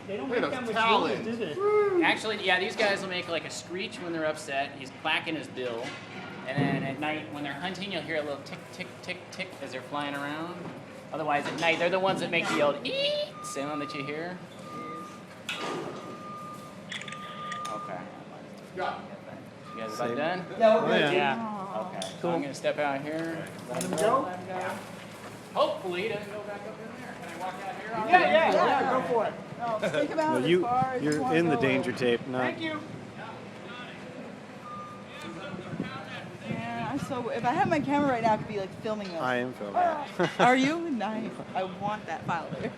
They don't make that much noise, do they? Actually, yeah, these guys will make like a screech when they're upset. He's clacking his bill. And then at night, when they're hunting, you'll hear a little tick, tick, tick, tick as they're flying around. Otherwise, at night, they're the ones that make the old eek sound that you hear. Okay. Yeah. You guys about done? Yeah, we're good. Yeah. Okay. So I'm going to step out here. Let him go. Hopefully, he doesn't go back up in there. Can I walk out here? Yeah, go for it. No, take him out No, as far as you you're want in to the go. danger tape, not. Thank you. Yeah, so if I had my camera right now, I could be like filming them. I am filming. Are you? Nice. I want that file there.